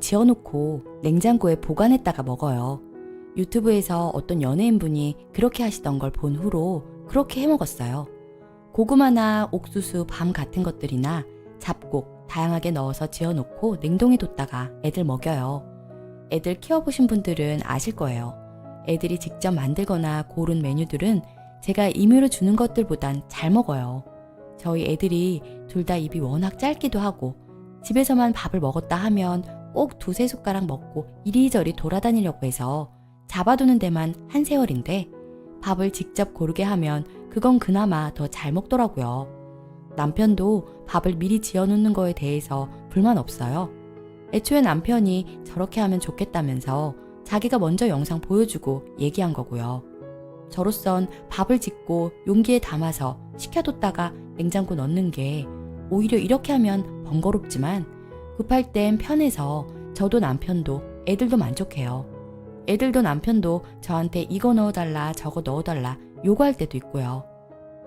지어놓고 냉장고에 보관했다가 먹어요. 유튜브에서 어떤 연예인분이 그렇게 하시던 걸 본 후로 그렇게 해먹었어요. 고구마나 옥수수, 밤 같은 것들이나 잡곡 다양하게 넣어서 지어놓고 냉동해 뒀다가 애들 먹여요. 애들 키워보신 분들은 아실 거예요. 애들이 직접 만들거나 고른 메뉴들은 제가 임의로 주는 것들보단 잘 먹어요. 저희 애들이 둘 다 입이 워낙 짧기도 하고 집에서만 밥을 먹었다 하면 꼭 두세 숟가락 먹고 이리저리 돌아다니려고 해서 잡아두는 데만 한 세월인데 밥을 직접 고르게 하면 그건 그나마 더 잘 먹더라고요. 남편도 밥을 미리 지어놓는 거에 대해서 불만 없어요. 애초에 남편이 저렇게 하면 좋겠다면서 자기가 먼저 영상 보여주고 얘기한 거고요. 저로선 밥을 짓고 용기에 담아서 식혀뒀다가 냉장고 넣는 게 오히려 이렇게 하면 번거롭지만 급할 땐 편해서 저도 남편도 애들도 만족해요. 애들도 남편도 저한테 이거 넣어달라 저거 넣어달라 요구할 때도 있고요.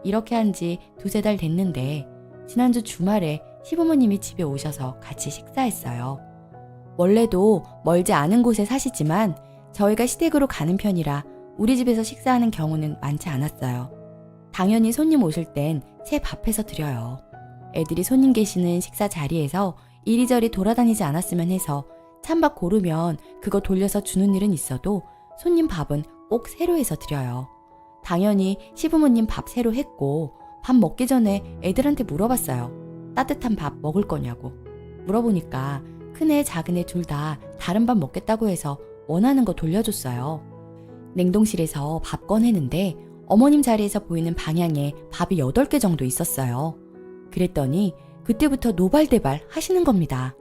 이렇게 한 지 두세 달 됐는데 지난주 주말에 시부모님이 집에 오셔서 같이 식사했어요. 원래도 멀지 않은 곳에 사시지만 저희가 시댁으로 가는 편이라 우리 집에서 식사하는 경우는 많지 않았어요. 당연히 손님 오실 땐 새 밥해서 드려요. 애들이 손님 계시는 식사 자리에서 이리저리 돌아다니지 않았으면 해서 찬밥 고르면 그거 돌려서 주는 일은 있어도 손님 밥은 꼭 새로 해서 드려요. 당연히 시부모님 밥 새로 했고 밥 먹기 전에 애들한테 물어봤어요. 따뜻한 밥 먹을 거냐고. 물어보니까 큰애 작은애 둘 다 다른 밥 먹겠다고 해서 원하는 거 돌려줬어요. 냉동실에서 밥 꺼내는데 어머님 자리에서 보이는 방향에 밥이 8개 정도 있었어요. 그랬더니 그때부터 노발대발 하시는 겁니다.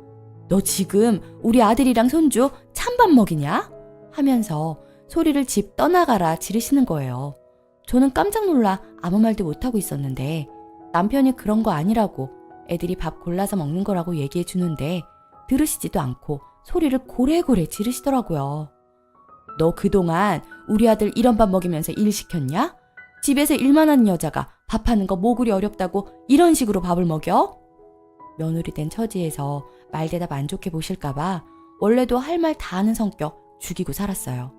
너 지금 우리 아들이랑 손주 찬밥 먹이냐? 하면서 소리를 집 떠나가라 지르시는 거예요. 저는 깜짝 놀라 아무 말도 못하고 있었는데 남편이 그런 거 아니라고 애들이 밥 골라서 먹는 거라고 얘기해 주는데 들으시지도 않고 소리를 고래고래 지르시더라고요. 너 그동안 우리 아들 이런 밥 먹이면서 일 시켰냐? 집에서 일만 하는 여자가 밥하는 거 뭐 그리 어렵다고 이런 식으로 밥을 먹여? 며느리 된 처지에서 말대답 안 좋게 보실까봐 원래도 할 말 다 하는 성격 죽이고 살았어요.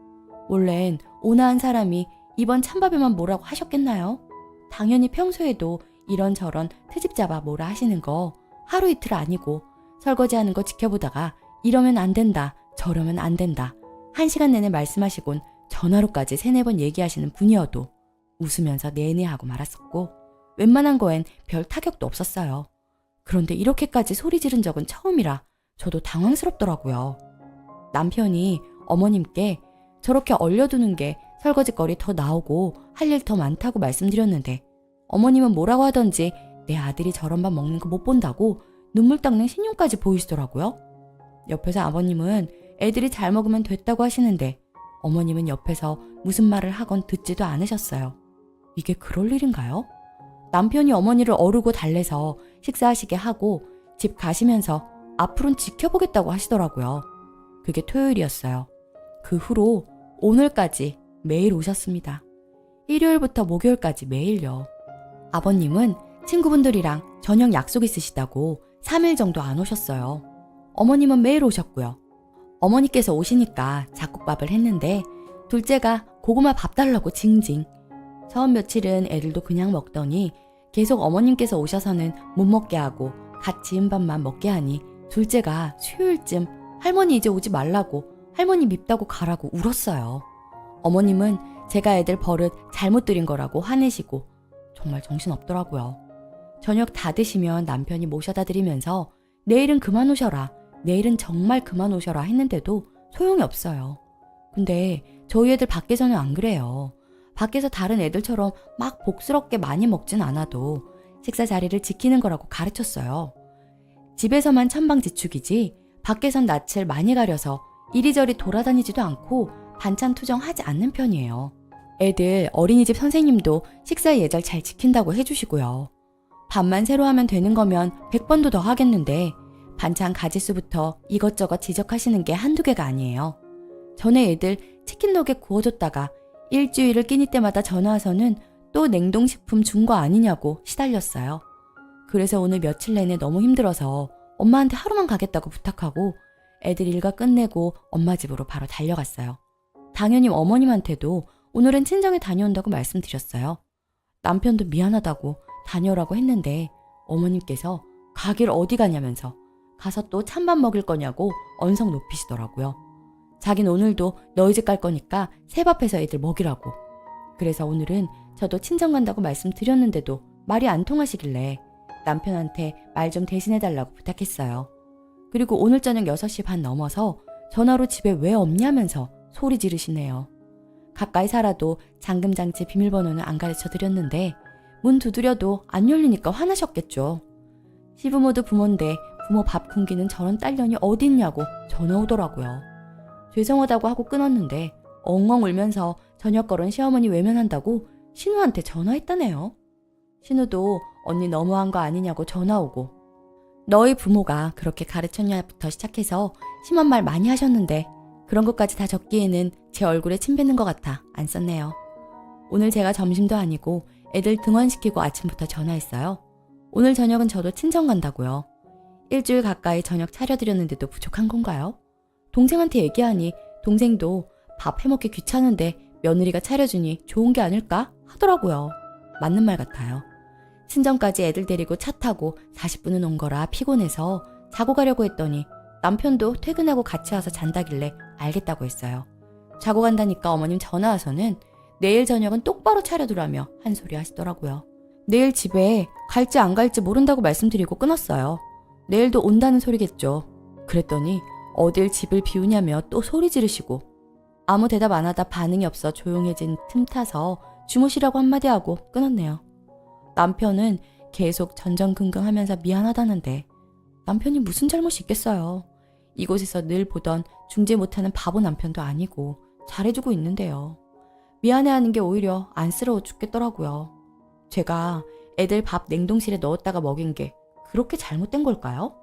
원래는 온화한 사람이 이번 찬밥에만 뭐라고 하셨겠나요? 당연히 평소에도 이런저런 트집 잡아 뭐라 하시는 거 하루 이틀 아니고 설거지하는 거 지켜보다가 이러면 안 된다, 저러면 안 된다 1시간 내내 말씀하시곤 전화로까지 3-4번 얘기하시는 분이어도 웃으면서 내내 하고 말았었고 웬만한 거엔 별 타격도 없었어요. 그런데 이렇게까지 소리 지른 적은 처음이라 저도 당황스럽더라고요. 남편이 어머님께 저렇게 얼려두는 게 설거지거리 더 나오고 할 일 더 많다고 말씀드렸는데 어머님은 뭐라고 하던지 내 아들이 저런 밥 먹는 거 못 본다고 눈물 닦는 신용까지 보이시더라고요. 옆에서 아버님은 애들이 잘 먹으면 됐다고 하시는데 어머님은 옆에서 무슨 말을 하건 듣지도 않으셨어요. 이게 그럴 일인가요? 남편이 어머니를 어르고 달래서 식사하시게 하고 집 가시면서 앞으로는 지켜보겠다고 하시더라고요. 그게 토요일이었어요. 그 후로 오늘까지 매일 오셨습니다. 일요일부터 목요일까지 매일요. 아버님은 친구분들이랑 저녁 약속 있으시다고 3일 정도 안 오셨어요. 어머님은 매일 오셨고요. 어머니께서 오시니까 잡곡밥을 했는데 둘째가 고구마 밥 달라고 징징. 처음 며칠은 애들도 그냥 먹더니 계속 어머님께서 오셔서는 못 먹게 하고 갓 지은 밥만 먹게 하니 둘째가 수요일쯤 할머니 이제 오지 말라고 할머니 밉다고 가라고 울었어요. 어머님은 제가 애들 버릇 잘못 들인 거라고 화내시고 정말 정신없더라고요. 저녁 다 드시면 남편이 모셔다 드리면서 내일은 그만 오셔라, 내일은 정말 그만 오셔라 했는데도 소용이 없어요. 근데 저희 애들 밖에서는 안 그래요. 밖에서 다른 애들처럼 막 복스럽게 많이 먹진 않아도 식사 자리를 지키는 거라고 가르쳤어요. 집에서만 천방지축이지 밖에선 낯을 많이 가려서 이리저리 돌아다니지도 않고 반찬 투정하지 않는 편이에요. 애들 어린이집 선생님도 식사 예절 잘 지킨다고 해주시고요. 밥만 새로 하면 되는 거면 100번도 더 하겠는데 반찬 가짓수부터 이것저것 지적하시는 게 한두 개가 아니에요. 전에 애들 치킨 너겟 구워줬다가 일주일을 끼니 때마다 전화와서는 또 냉동식품 준 거 아니냐고 시달렸어요. 그래서 오늘 며칠 내내 너무 힘들어서 엄마한테 하루만 가겠다고 부탁하고 애들 일과 끝내고 엄마 집으로 바로 달려갔어요. 당연히 어머님한테도 오늘은 친정에 다녀온다고 말씀드렸어요. 남편도 미안하다고 다녀오라고 했는데 어머님께서 가길 어디 가냐면서 가서 또 찬밥 먹일 거냐고 언성 높이시더라고요. 자긴 오늘도 너희 집 갈 거니까 새밥해서 애들 먹이라고. 그래서 오늘은 저도 친정 간다고 말씀드렸는데도 말이 안 통하시길래 남편한테 말 좀 대신해달라고 부탁했어요. 그리고 오늘 저녁 6시 반 넘어서 전화로 집에 왜 없냐면서 소리 지르시네요. 가까이 살아도 잠금장치 비밀번호는 안 가르쳐 드렸는데 문 두드려도 안 열리니까 화나셨겠죠. 시부모도 부모인데 부모 밥 굶기는 저런 딸년이 어딨냐고 전화 오더라고요. 죄송하다고 하고 끊었는데 엉엉 울면서 저녁 걸은 시어머니 외면한다고 신우한테 전화했다네요. 신우도 언니 너무한 거 아니냐고 전화 오고 너희 부모가 그렇게 가르쳤냐부터 시작해서 심한 말 많이 하셨는데 그런 것까지 다 적기에는 제 얼굴에 침 뱉는 것 같아 안 썼네요. 오늘 제가 점심도 아니고 애들 등원시키고 아침부터 전화했어요. 오늘 저녁은 저도 친정 간다고요. 일주일 가까이 저녁 차려드렸는데도 부족한 건가요? 동생한테 얘기하니 동생도 밥 해먹기 귀찮은데 며느리가 차려주니 좋은 게 아닐까 하더라고요. 맞는 말 같아요. 친정까지 애들 데리고 차 타고 40분은 온 거라 피곤해서 자고 가려고 했더니 남편도 퇴근하고 같이 와서 잔다길래 알겠다고 했어요. 자고 간다니까 어머님 전화 와서는 내일 저녁은 똑바로 차려두라며 한 소리 하시더라고요. 내일 집에 갈지 안 갈지 모른다고 말씀드리고 끊었어요. 내일도 온다는 소리겠죠. 그랬더니 어딜 집을 비우냐며 또 소리 지르시고 아무 대답 안 하다 반응이 없어 조용해진 틈 타서 주무시라고 한마디 하고 끊었네요. 남편은 계속 전전긍긍하면서 미안하다는데 남편이 무슨 잘못이 있겠어요. 이곳에서 늘 보던 중재 못하는 바보 남편도 아니고 잘해주고 있는데요. 미안해하는 게 오히려 안쓰러워 죽겠더라고요. 제가 애들 밥 냉동실에 넣었다가 먹인 게 그렇게 잘못된 걸까요?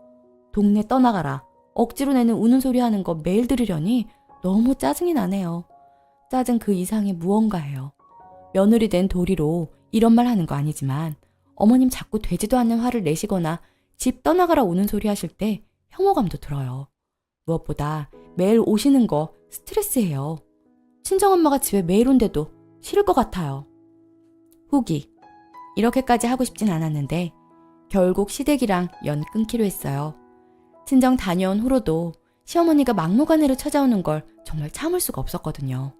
동네 떠나가라. 억지로 내는 우는 소리 하는 거 매일 들으려니 너무 짜증이 나네요. 짜증 그 이상의 무언가예요. 며느리 된 도리로 이런 말 하는 거 아니지만 어머님 자꾸 되지도 않는 화를 내시거나 집 떠나가라 우는 소리 하실 때 혐오감도 들어요. 무엇보다 매일 오시는 거 스트레스예요. 친정엄마가 집에 매일 온데도 싫을 것 같아요. 후기. 이렇게까지 하고 싶진 않았는데 결국 시댁이랑 연 끊기로 했어요. 친정 다녀온 후로도 시어머니가 막무가내로 찾아오는 걸 정말 참을 수가 없었거든요.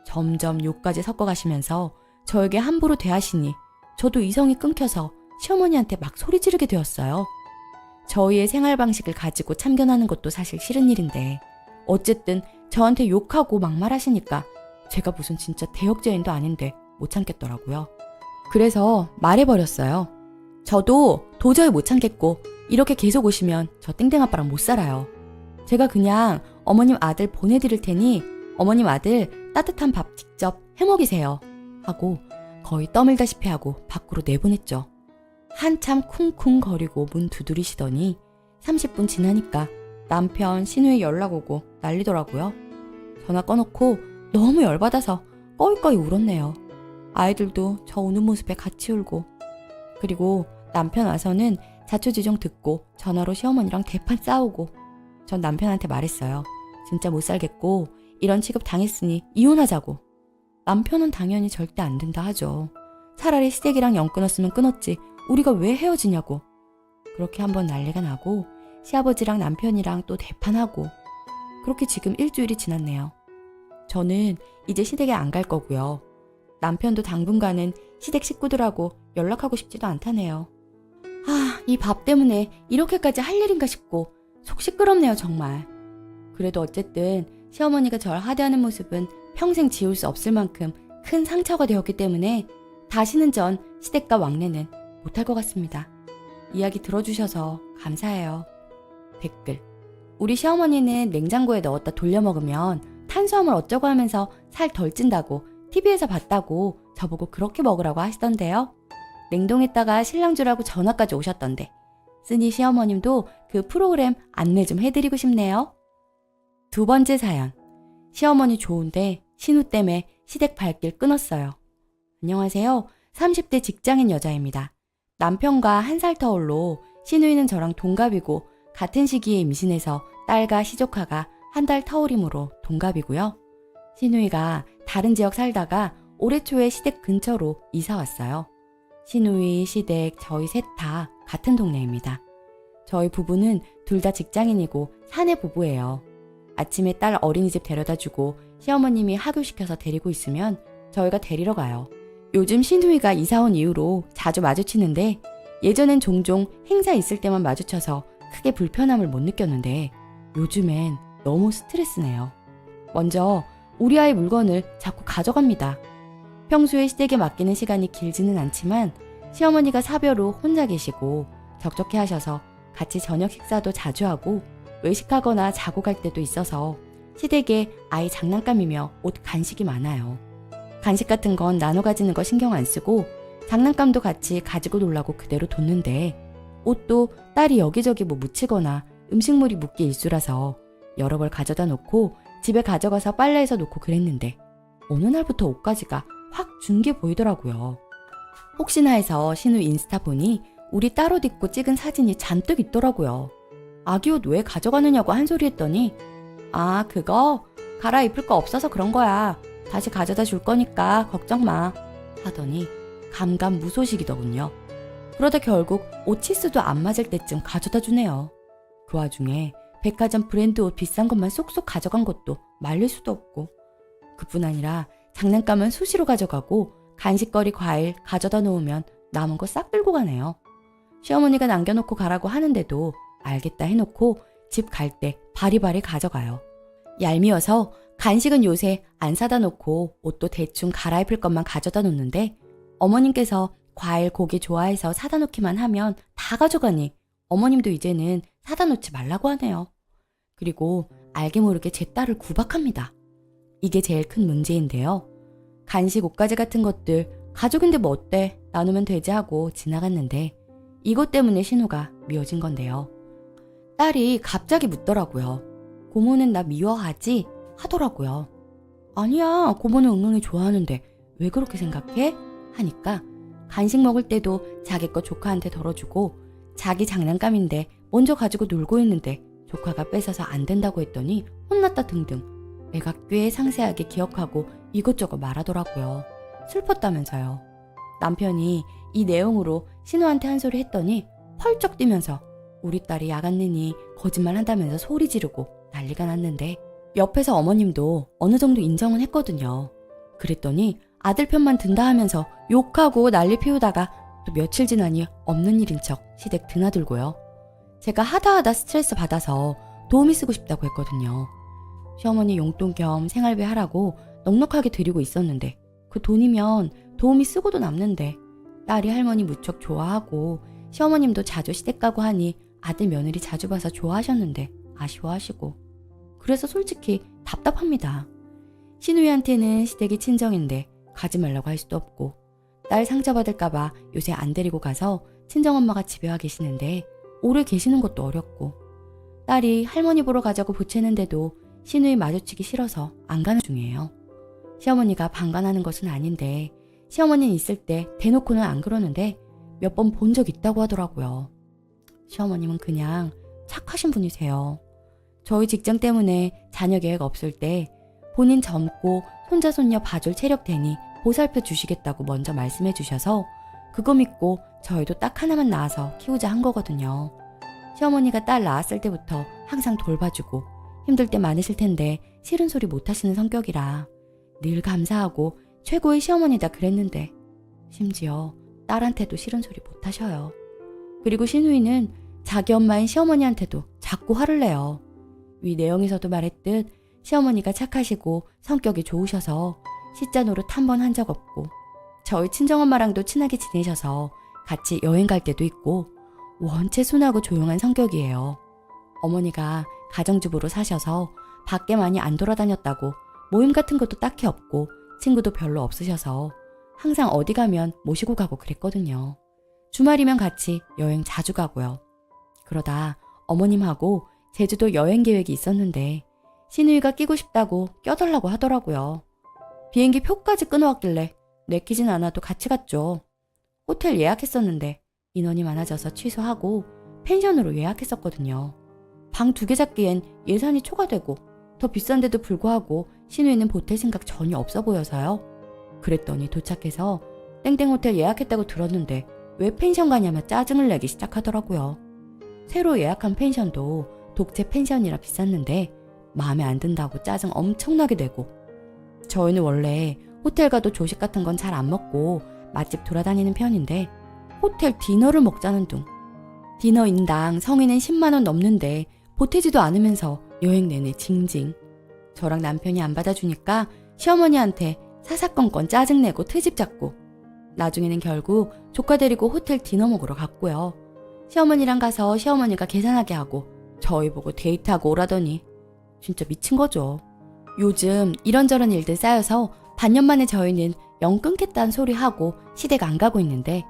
점점 욕까지 섞어가시면서 저에게 함부로 대하시니 저도 이성이 끊겨서 시어머니한테 막 소리 지르게 되었어요. 저희의 생활 방식을 가지고 참견하는 것도 사실 싫은 일인데 어쨌든 저한테 욕하고 막말하시니까 제가 무슨 진짜 대역죄인도 아닌데 못 참겠더라고요. 그래서 말해버렸어요. 저도 도저히 못 참겠고 이렇게 계속 오시면 저 땡땡 아빠랑 못 살아요. 제가 그냥 어머님 아들 보내드릴 테니 어머님 아들 따뜻한 밥 직접 해먹이세요 하고 거의 떠밀다시피 하고 밖으로 내보냈죠. 한참 쿵쿵거리고 문 두드리시더니 30분 지나니까 남편 신우에 연락 오고 난리더라고요. 전화 꺼놓고 너무 열받아서 꺼이꺼이 울었네요. 아이들도 저 우는 모습에 같이 울고 그리고 남편 와서는 자초지종 듣고 전화로 시어머니랑 대판 싸우고 전 남편한테 말했어요. 진짜 못 살겠고 이런 취급 당했으니 이혼하자고. 남편은 당연히 절대 안 된다 하죠. 차라리 시댁이랑 연 끊었으면 끊었지 우리가 왜 헤어지냐고. 그렇게 한번 난리가 나고 시아버지랑 남편이랑 또 대판하고 그렇게 지금 일주일이 지났네요. 저는 이제 시댁에 안 갈 거고요. 남편도 당분간은 시댁 식구들하고 연락하고 싶지도 않다네요. 이 밥 때문에 이렇게까지 할 일인가 싶고 속 시끄럽네요 정말. 그래도 어쨌든 시어머니가 절 하대하는 모습은 평생 지울 수 없을 만큼 큰 상처가 되었기 때문에 다시는 전 시댁과 왕래는 못할 것 같습니다. 이야기 들어주셔서 감사해요. 댓글. 우리 시어머니는 냉장고에 넣었다 돌려 먹으면 탄수화물 어쩌고 하면서 살 덜 찐다고 TV에서 봤다고 저보고 그렇게 먹으라고 하시던데요. 냉동했다가 신랑 주라고 전화까지 오셨던데 쓰니 시어머님도 그 프로그램 안내 좀 해드리고 싶네요. 두 번째 사연. 시어머니 좋은데 신우 때문에 시댁 발길 끊었어요. 안녕하세요. 30대 직장인 여자입니다. 남편과 1살 터울로 시누이는 저랑 동갑이고 같은 시기에 임신해서 딸과 시조카가 한 달 터울이므로 동갑이고요. 시누이가 다른 지역 살다가 올해 초에 시댁 근처로 이사 왔어요. 시누이, 시댁, 저희 셋 다 같은 동네입니다. 저희 부부는 둘 다 직장인이고 사내 부부예요. 아침에 딸 어린이집 데려다주고 시어머님이 하교시켜서 데리고 있으면 저희가 데리러 가요. 요즘 시누이가 이사 온 이후로 자주 마주치는데 예전엔 종종 행사 있을 때만 마주쳐서 크게 불편함을 못 느꼈는데 요즘엔 너무 스트레스네요. 먼저 우리 아이 물건을 자꾸 가져갑니다. 평소에 시댁에 맡기는 시간이 길지는 않지만 시어머니가 사별후 혼자 계시고 적적해 하셔서 같이 저녁 식사도 자주 하고 외식하거나 자고 갈 때도 있어서 시댁에 아이 장난감이며 옷 간식이 많아요. 간식 같은 건 나눠 가지는 거 신경 안 쓰고 장난감도 같이 가지고 놀라고 그대로 뒀는데 옷도 딸이 여기저기 뭐 묻히거나 음식물이 묻기 일쑤라서 여러 벌 가져다 놓고 집에 가져가서 빨래해서 놓고 그랬는데 어느 날부터 옷가지가 확 준 게 보이더라고요. 혹시나 해서 신우 인스타 보니 우리 딸 옷 입고 찍은 사진이 잔뜩 있더라고요. 아기 옷 왜 가져가느냐고 한 소리 했더니 아 그거 갈아입을 거 없어서 그런 거야. 다시 가져다 줄 거니까 걱정 마 하더니 감감무소식이더군요. 그러다 결국 옷 치수도 안 맞을 때쯤 가져다 주네요. 그 와중에 백화점 브랜드 옷 비싼 것만 쏙쏙 가져간 것도 말릴 수도 없고 그뿐 아니라 장난감은 수시로 가져가고 간식거리 과일 가져다 놓으면 남은 거 싹 들고 가네요. 시어머니가 남겨놓고 가라고 하는데도 알겠다 해놓고 집 갈 때 바리바리 가져가요. 얄미워서 간식은 요새 안 사다 놓고 옷도 대충 갈아입을 것만 가져다 놓는데 어머님께서 과일 고기 좋아해서 사다 놓기만 하면 다 가져가니 어머님도 이제는 사다 놓지 말라고 하네요. 그리고 알게 모르게 제 딸을 구박합니다. 이게 제일 큰 문제인데요. 간식 옷가지 같은 것들 가족인데 뭐 어때 나누면 되지 하고 지나갔는데 이것 때문에 신우가 미워진 건데요. 딸이 갑자기 묻더라고요. 고모는 나 미워하지? 하더라고요. 아니야 고모는 은근히 좋아하는데 왜 그렇게 생각해? 하니까 간식 먹을 때도 자기 거 조카한테 덜어주고 자기 장난감인데 먼저 가지고 놀고 있는데 조카가 뺏어서 안 된다고 했더니 혼났다 등등 애가 꽤 상세하게 기억하고 이것저것 말하더라고요. 슬펐다면서요. 남편이 이 내용으로 신우한테 한 소리 했더니 펄쩍 뛰면서 우리 딸이 야간내니 거짓말 한다면서 소리 지르고 난리가 났는데 옆에서 어머님도 어느 정도 인정은 했거든요. 그랬더니 아들 편만 든다 하면서 욕하고 난리 피우다가 또 며칠 지나니 없는 일인 척 시댁 드나들고요. 제가 하다하다 스트레스 받아서 도우미 쓰고 싶다고 했거든요. 시어머니 용돈 겸 생활비 하라고 넉넉하게 드리고 있었는데 그 돈이면 도우미 쓰고도 남는데 딸이 할머니 무척 좋아하고 시어머님도 자주 시댁 가고 하니 아들 며느리 자주 봐서 좋아하셨는데 아쉬워하시고 그래서 솔직히 답답합니다. 시누이한테는 시댁이 친정인데 가지 말라고 할 수도 없고 딸 상처받을까봐 요새 안 데리고 가서 친정엄마가 집에 와 계시는데 오래 계시는 것도 어렵고 딸이 할머니 보러 가자고 보채는데도 시누이 마주치기 싫어서 안 가는 중이에요. 시어머니가 방관하는 것은 아닌데 시어머니는 있을 때 대놓고는 안 그러는데 몇 번 본 적 있다고 하더라고요. 시어머님은 그냥 착하신 분이세요. 저희 직장 때문에 자녀 계획 없을 때 본인 젊고 손자 손녀 봐줄 체력 되니 보살펴 주시겠다고 먼저 말씀해 주셔서 그거 믿고 저희도 딱 하나만 낳아서 키우자 한 거거든요. 시어머니가 딸 낳았을 때부터 항상 돌봐주고 힘들 때 많으실 텐데 싫은 소리 못 하시는 성격이라 늘 감사하고 최고의 시어머니다 그랬는데 심지어 딸한테도 싫은 소리 못 하셔요. 그리고 시누이는 자기 엄마인 시어머니한테도 자꾸 화를 내요. 위 내용에서도 말했듯 시어머니가 착하시고 성격이 좋으셔서 시자 노릇 한 번 한 적 없고 저희 친정엄마랑도 친하게 지내셔서 같이 여행 갈 때도 있고 원체 순하고 조용한 성격이에요. 어머니가 가정주부로 사셔서 밖에 많이 안 돌아다녔다고 모임 같은 것도 딱히 없고 친구도 별로 없으셔서 항상 어디 가면 모시고 가고 그랬거든요. 주말이면 같이 여행 자주 가고요. 그러다 어머님하고 제주도 여행 계획이 있었는데 시누이가 끼고 싶다고 껴달라고 하더라고요. 비행기 표까지 끊어왔길래 내키진 않아도 같이 갔죠. 호텔 예약했었는데 인원이 많아져서 취소하고 펜션으로 예약했었거든요. 방 2개 잡기엔 예산이 초과되고 더 비싼데도 불구하고 신우이는 보탤 생각 전혀 없어 보여서요. 그랬더니 도착해서 땡땡 호텔 예약했다고 들었는데 왜 펜션 가냐며 짜증을 내기 시작하더라고요. 새로 예약한 펜션도 독채 펜션이라 비쌌는데 마음에 안 든다고 짜증 엄청나게 내고, 저희는 원래 호텔 가도 조식 같은 건 잘 안 먹고 맛집 돌아다니는 편인데 호텔 디너를 먹자는 둥. 디너 인당 성인은 10만 원 넘는데 보태지도 않으면서 여행 내내 징징. 저랑 남편이 안 받아주니까 시어머니한테 사사건건 짜증내고 트집 잡고, 나중에는 결국 조카 데리고 호텔 디너 먹으러 갔고요. 시어머니랑 가서 시어머니가 계산하게 하고 저희 보고 데이트하고 오라더니 진짜 미친 거죠. 요즘 이런저런 일들 쌓여서 반년 만에 저희는 영 끊겠다는 소리 하고 시댁 안 가고 있는데,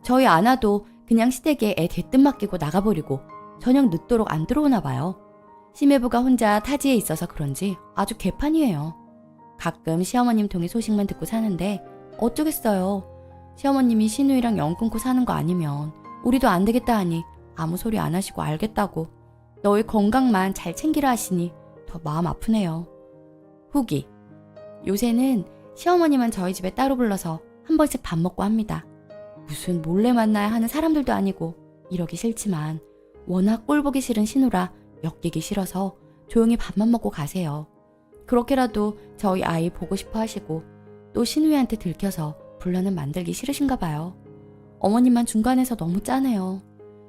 저희 안 와도 그냥 시댁에 애 대뜸 맡기고 나가버리고 저녁 늦도록 안 들어오나 봐요. 시매부가 혼자 타지에 있어서 그런지 아주 개판이에요. 가끔 시어머님 통해 소식만 듣고 사는데 어쩌겠어요. 시어머님이 신우이랑 영 끊고 사는 거 아니면 우리도 안 되겠다 하니 아무 소리 안 하시고 알겠다고 너희 건강만 잘 챙기라 하시니 더 마음 아프네요. 후기. 요새는 시어머님은 저희 집에 따로 불러서 한 번씩 밥 먹고 합니다. 무슨 몰래 만나야 하는 사람들도 아니고 이러기 싫지만 워낙 꼴 보기 싫은 신우라 엮이기 싫어서 조용히 밥만 먹고 가세요. 그렇게라도 저희 아이 보고 싶어 하시고 또 신우이한테 들켜서 분란은 만들기 싫으신가 봐요. 어머님만 중간에서 너무 짜네요.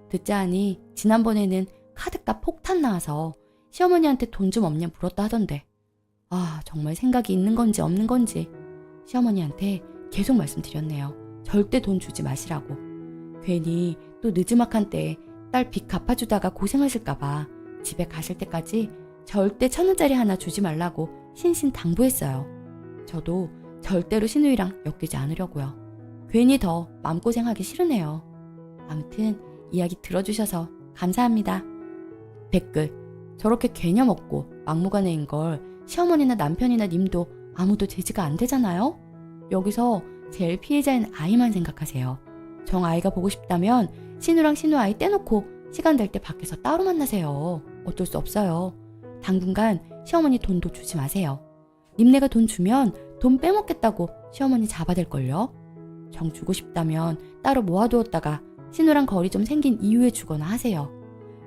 듣자 하니 지난번에는 카드값 폭탄 나와서 시어머니한테 돈 좀 없냐 물었다 하던데, 아 정말 생각이 있는 건지 없는 건지 시어머니한테 계속 말씀드렸네요. 절대 돈 주지 마시라고. 괜히 또 느지막한 때에 딸 빚 갚아주다가 고생하실까봐 집에 가실 때까지 절대 1,000원짜리 하나 주지 말라고 신신당부했어요. 저도 절대로 신우이랑 엮이지 않으려고요. 괜히 더 마음고생하기 싫으네요. 아무튼 이야기 들어주셔서 감사합니다. 댓글. 저렇게 개념 없고 막무가내인 걸 시어머니나 남편이나 님도 아무도 제지가 안 되잖아요? 여기서 제일 피해자인 아이만 생각하세요. 정 아이가 보고 싶다면 신우랑 신우 아이 떼놓고 시간 될 때 밖에서 따로 만나세요. 어쩔 수 없어요. 당분간 시어머니 돈도 주지 마세요. 님네가 돈 주면 돈 빼먹겠다고 시어머니 잡아댈걸요. 정 주고 싶다면 따로 모아두었다가 신우랑 거리 좀 생긴 이후에 주거나 하세요.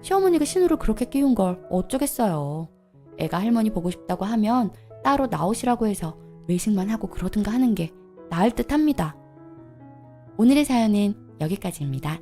시어머니가 신우를 그렇게 끼운 걸 어쩌겠어요. 애가 할머니 보고 싶다고 하면 따로 나오시라고 해서 외식만 하고 그러든가 하는 게 나을 듯 합니다. 오늘의 사연은 여기까지입니다.